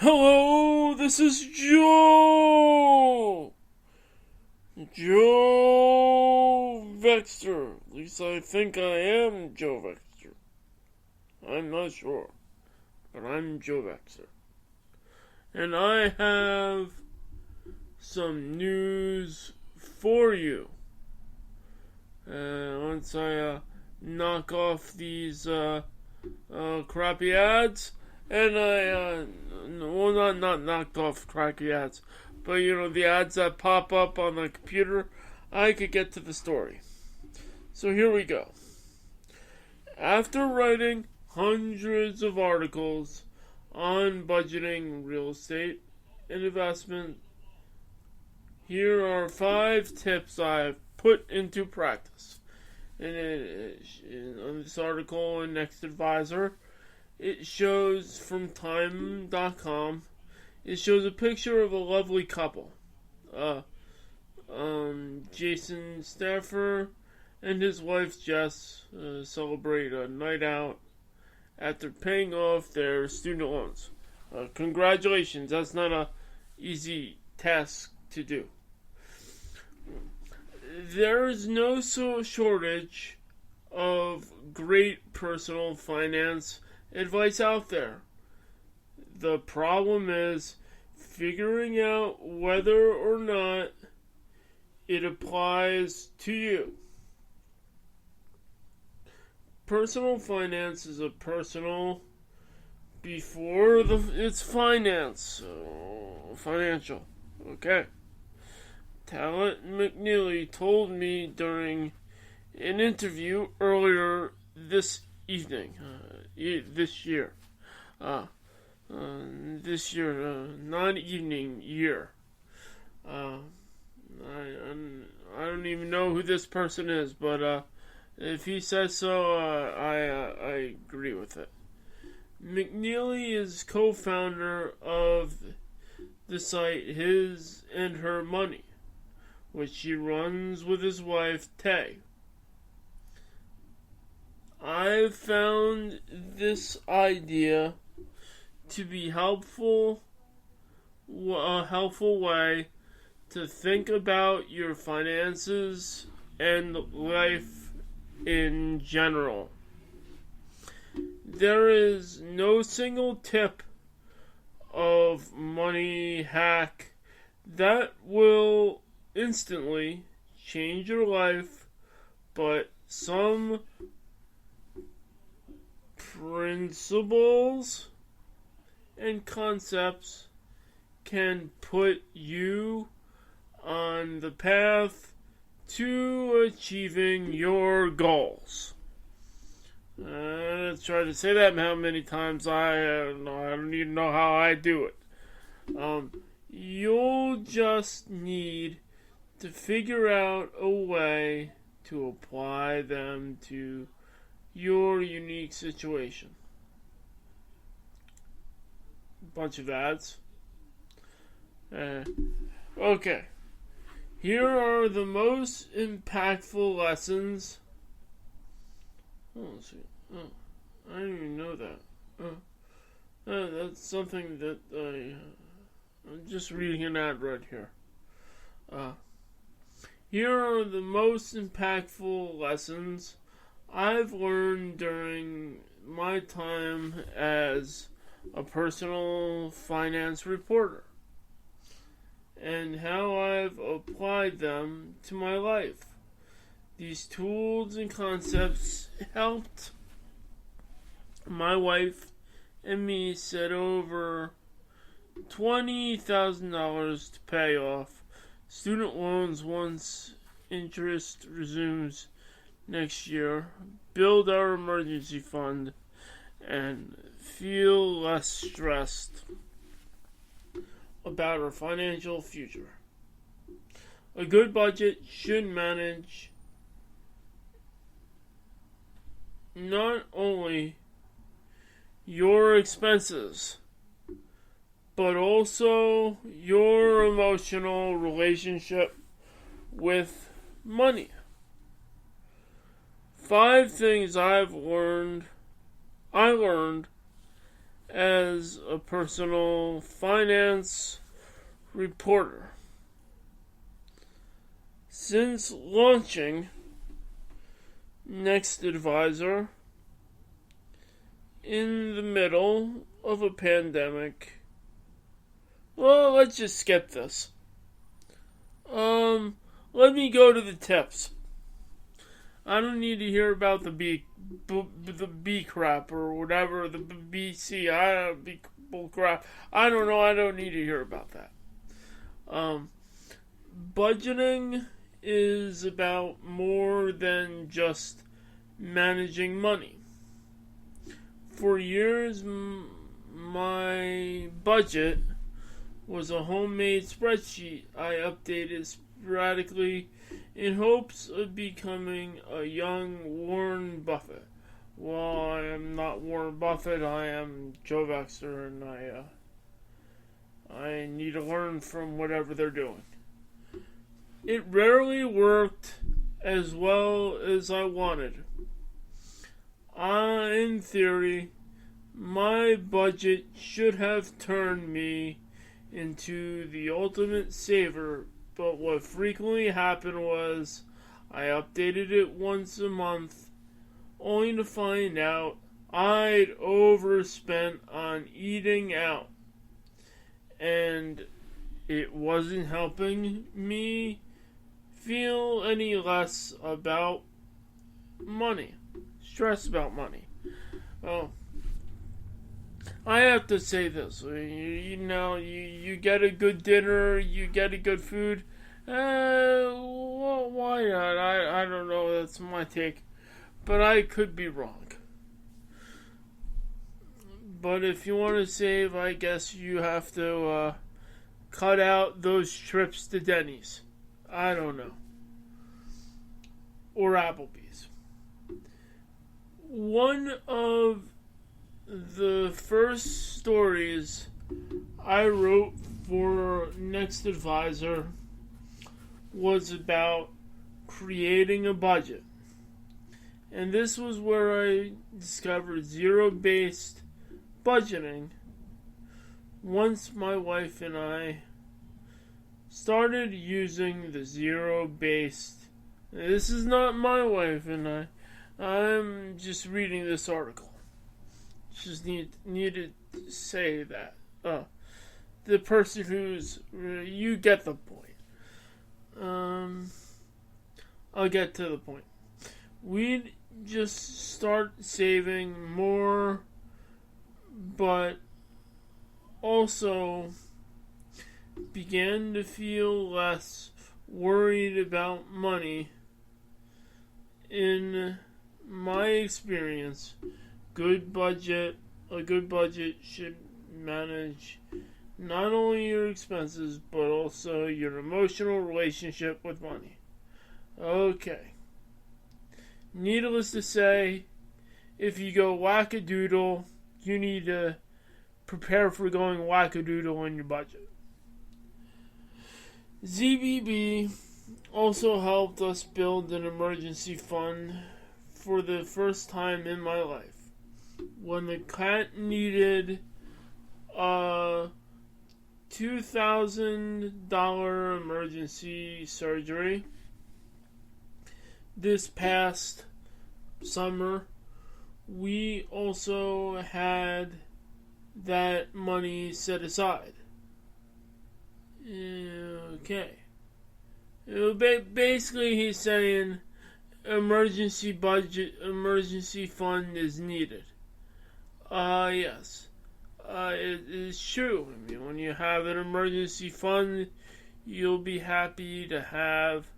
Hello, this is Joe! Joe Vexter. At least I think I am Joe Vexter. I'm not sure, but I'm Joe Vexter. And I have some news for you. Once I knock off these crappy ads, and not knocked off crappy ads, but the ads that pop up on the computer, I could get to the story. So here we go. After writing hundreds of articles on budgeting, real estate, and investment, here are 5 tips I've put into practice. And on this article in Next Advisor, it shows from Time.com. It shows a picture of a lovely couple, Jason Stafford and his wife Jess celebrate a night out after paying off their student loans. Congratulations! That's not a easy task to do. There is no shortage of great personal finance advice out there. The problem is figuring out whether or not it applies to you. Personal finance is a personal before it's finance. Financial. Okay. Talent McNeely told me during an interview earlier this evening, this year, not evening, year. I don't even know who this person is, but if he says so, I agree with it. McNeely is co-founder of the site His and Her Money, which he runs with his wife, Tay. I've found this idea to be a helpful way to think about your finances and life in general. There is no single tip of money hack that will instantly change your life, but some principles and concepts can put you on the path to achieving your goals. Let's try to say that how many times I don't even know how I do it. You'll just need to figure out a way to apply them to your unique situation. Bunch of ads. Okay. Here are the most impactful lessons. I didn't even know that. That's something that I'm just reading an ad right here. Here are the most impactful lessons I've learned during my time as a personal finance reporter, and how I've applied them to my life. These tools and concepts helped my wife and me set over $20,000 to pay off student loans once interest resumes next year, build our emergency fund, and feel less stressed about our financial future. A good budget should manage not only your expenses, but also your emotional relationship with money. 5 things I learned as a personal finance reporter. Since launching Next Advisor in the middle of a pandemic, well, let's just skip this. Let me go to the tips. I don't need to hear about the B crap or whatever, the BC, bull crap. I don't know, I don't need to hear about that. Budgeting is about more than just managing money. For years, my budget was a homemade spreadsheet I updated sporadically in hopes of becoming a young Warren Buffett. Well, I am not Warren Buffett, I am Joe Baxter, and I need to learn from whatever they're doing. It rarely worked as well as I wanted. In theory, my budget should have turned me into the ultimate saver, but what frequently happened was I updated it once a month, only to find out I'd overspent on eating out, and it wasn't helping me feel any less about money, stress about money. Well, I have to say this, you get a good dinner, you get a good food, well, why not? I don't know, that's my take, but I could be wrong. But if you want to save, I guess you have to cut out those trips to Denny's. I don't know. Or Applebee's. One of the first stories I wrote for Next Advisor was about creating a budget. And this was where I discovered zero-based budgeting once my wife and I started using the zero-based. This is not my wife and I'm just reading this article. Just needed to say that. The person who's... You get the point. I'll get to the point. We'd just start saving more, but also began to feel less worried about money. In my experience, a good budget should manage not only your expenses, but also your emotional relationship with money. Okay. Needless to say, if you go wackadoodle, you need to prepare for going wackadoodle on your budget. ZBB also helped us build an emergency fund for the first time in my life. When the cat needed a $2,000 emergency surgery this past summer, we also had that money set aside. Okay. Basically, he's saying emergency fund is needed. Yes. It is true. I mean, when you have an emergency fund, you'll be happy to have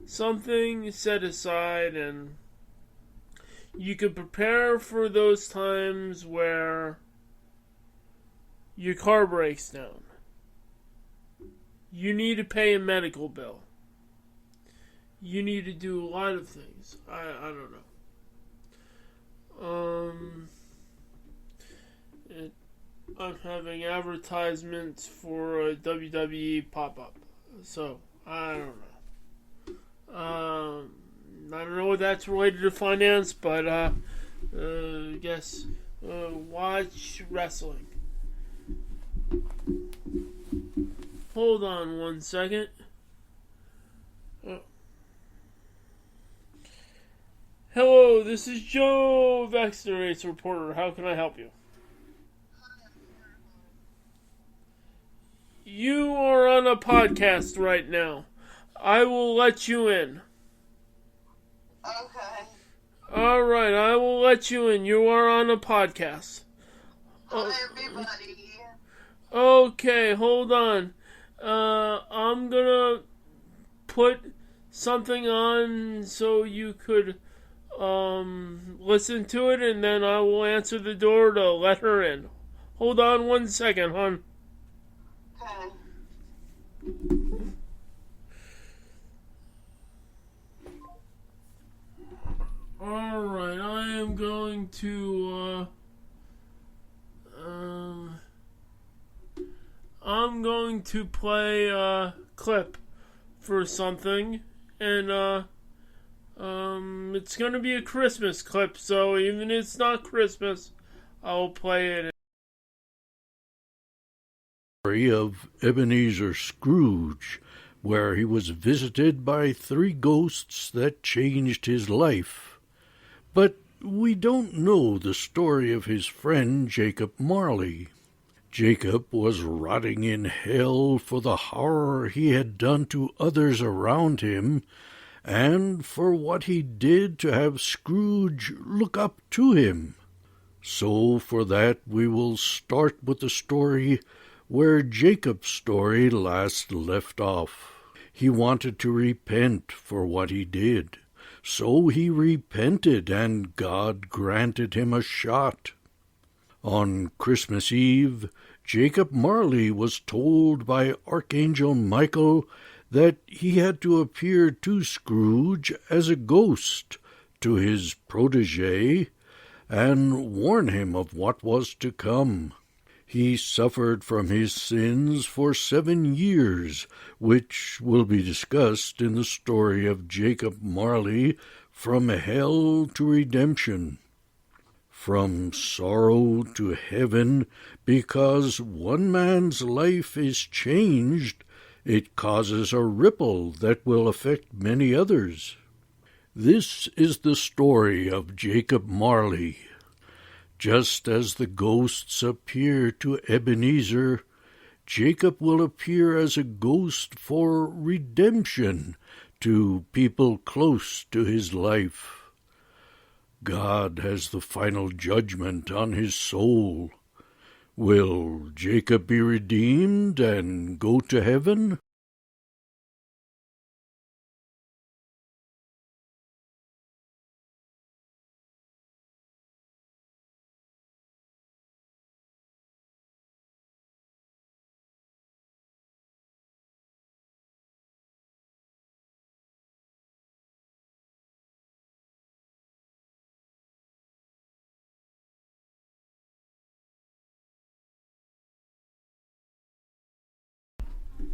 something set aside, and you can prepare for those times where your car breaks down. You need to pay a medical bill. You need to do a lot of things. I don't know. I'm having advertisements for a WWE pop-up. So, I don't know. I don't know what that's related to finance, but I guess watch wrestling. Hold on 1 second. Hello, this is Joe Vexter, Ace Reporter. How can I help you? You are on a podcast right now. I will let you in. Okay. Alright, I will let you in. You are on a podcast. Hi, everybody. Okay, hold on. I'm gonna put something on so you could listen to it, and then I will answer the door to let her in. Hold on 1 second, hon. Okay. Alright, I am going to, I'm going to play a clip for something, and, it's gonna be a Christmas clip, so even if it's not Christmas, I'll play it. Story of Ebenezer Scrooge, where he was visited by 3 ghosts that changed his life. But we don't know the story of his friend Jacob Marley. Jacob was rotting in hell for the horror he had done to others around him, and for what he did to have Scrooge look up to him. So for that we will start with the story where Jacob's story last left off. He wanted to repent for what he did. So he repented, and God granted him a shot. On Christmas Eve, Jacob Marley was told by Archangel Michael that he had to appear to Scrooge as a ghost to his protégé and warn him of what was to come. He suffered from his sins for 7 years, which will be discussed in the story of Jacob Marley, From Hell to Redemption. From sorrow to heaven, because one man's life is changed, it causes a ripple that will affect many others. This is the story of Jacob Marley. Just as the ghosts appear to Ebenezer, Jacob will appear as a ghost for redemption to people close to his life. God has the final judgment on his soul. Will Jacob be redeemed and go to heaven?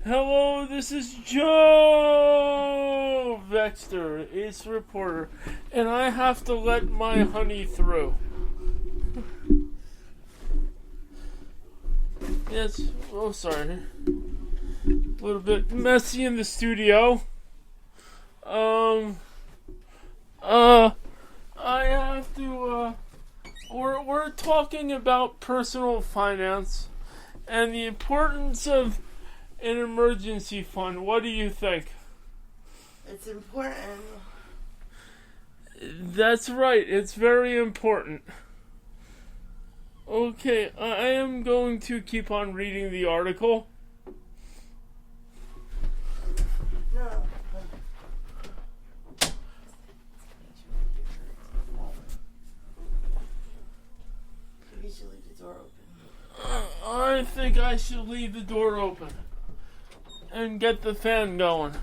Hello, this is Joe Vexter, Ace Reporter, and I have to let my honey through. Yes, oh sorry. A little bit messy in the studio. I have to, we're talking about personal finance and the importance of an emergency fund. What do you think? It's important. That's right. It's very important. Okay, I am going to keep on reading the article. No. Maybe you should leave the door open. I think I should leave the door open and get the fan going.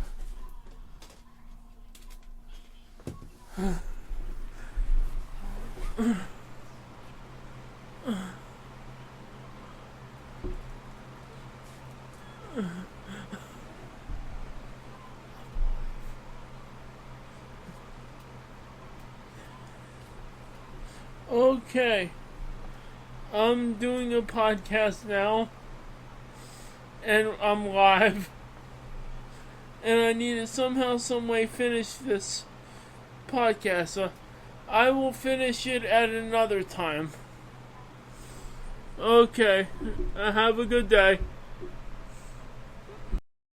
Okay. I'm doing a podcast now, and I'm live, and I need to somehow, some way finish this podcast. So I will finish it at another time. Okay, have a good day.